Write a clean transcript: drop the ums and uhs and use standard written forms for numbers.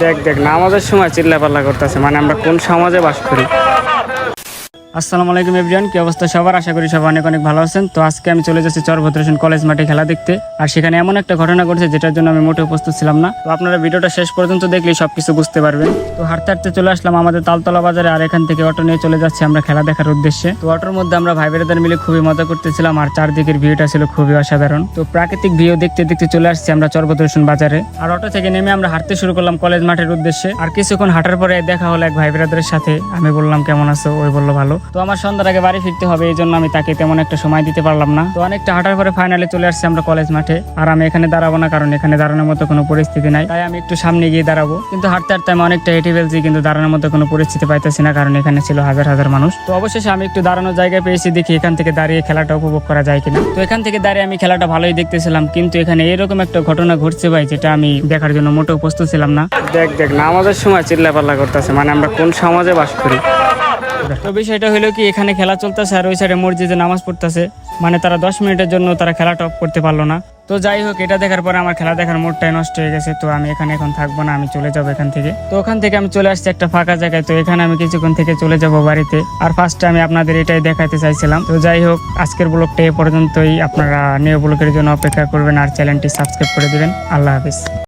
দেখ দেখ নামাজের সময় চিল্লাপাল্লা করতেছে, মানে আমরা কোন সমাজে বাস করি। আসসালামু আলাইকুম এভরিওয়ান, কি অবস্থা সবার? আশা করি সবাই অনেক অনেক ভালো আছেন। তো আজকে আমি চলে যাচ্ছি চরভদ্রেশন কলেজ মাঠে খেলা দেখতে। আর সেখানে এমন একটা ঘটনা ঘটেছে যেটার জন্য আমি মোটেও প্রস্তুত ছিলাম না। তো আপনারা ভিডিওটা শেষ পর্যন্ত দেখলেই সবকিছু বুঝতে পারবেন। তো হাঁটতে হাঁটতে চলে আসলাম আমাদের তালতলা বাজারে, আর এখান থেকে অটো নিয়ে চলে যাচ্ছি আমরা খেলা দেখার উদ্দেশ্যে। তো অটোর মধ্যে আমরা ভাই বেড়াদার মিলে খুবই মজা করতেছিলাম, আর চারদিকের ভিউটা ছিল খুবই অসাধারণ। তো প্রাকৃতিক ভিউ দেখতে দেখতে চলে আসছি আমরা চরভদ্রেশন বাজারে। আর অটো থেকে নেমে আমরা হাঁটতে শুরু করলাম কলেজ মাঠের উদ্দেশ্যে। আর কিছুক্ষণ হাঁটার পরে দেখা হলো এক ভাই বেড়াদারের সাথে। আমি বললাম কেমন আছো, ওই বললো ভালো। তো আমার সন্ধ্যার আগে বাড়ি ফিরতে হবে, এই জন্য আমি তাকে তেমন একটা সময় দিতে পারলাম না। তো অনেকটা হাঁটার পরে ফাইনালি চলে আসছি আমরা কলেজ মাঠে। আর আমি এখানে দাঁড়াবো না, কারণ এখানে দাঁড়ানোর মতো কোনো পরিস্থিতি নাই, তাই আমি একটু সামনে গিয়ে দাঁড়াবো। কিন্তু হাঁটতে হাঁটতে আমি অনেকটা হেঁটে ফেলছি, কিন্তু দাঁড়ানোর মতো কোনো পরিস্থিতি পাইতেছি না, কারণ এখানে ছিল হাজার হাজার মানুষ। তো অবশেষে আমি একটু দাঁড়ানোর জায়গা পেয়েছি, দেখি এখান থেকে দাঁড়িয়ে খেলাটা উপভোগ করা যায় কিনা। তো এখান থেকে দাঁড়িয়ে আমি খেলাটা ভালোই দেখতেছিলাম, কিন্তু এখানে এরকম একটা ঘটনা ঘটছে ভাই, যেটা আমি দেখার জন্য মোটেও প্রস্তুত ছিলাম না। দেখ দেখ নামাজের সময় চিল্লাপাল্লা করতেছে, মানে আমরা কোন সমাজে বাস করি। তো বিষয়টা হলো কি, এখানে খেলা চলতেছে আর ওই সাইডে মসজিদে নামাজ পড়তেছে, মানে তারা 10 মিনিটের জন্য তারা খেলাটা অফ করতে পারলো না। তো যাই হোক, এটা দেখার পরে আমার খেলা দেখার মোডটাই নষ্ট হয়ে গেছে। তো আমি এখানে এখন থাকবো না, আমি চলে যাবো এখান থেকে। তো ওখান থেকে আমি চলে আসছি একটা ফাঁকা জায়গায়। তো এখানে আমি কিছুক্ষণ থেকে চলে যাব বাড়িতে। আর ফার্স্টে আমি আপনাদের এটাই দেখাতে চাইছিলাম। তো যাই হোক, আজকের ব্লগটা এ পর্যন্তই। আপনারা নিউ ব্লগের জন্য অপেক্ষা করবেন আর চ্যানেলটি সাবস্ক্রাইব করে দিবেন। আল্লাহ হাফিজ।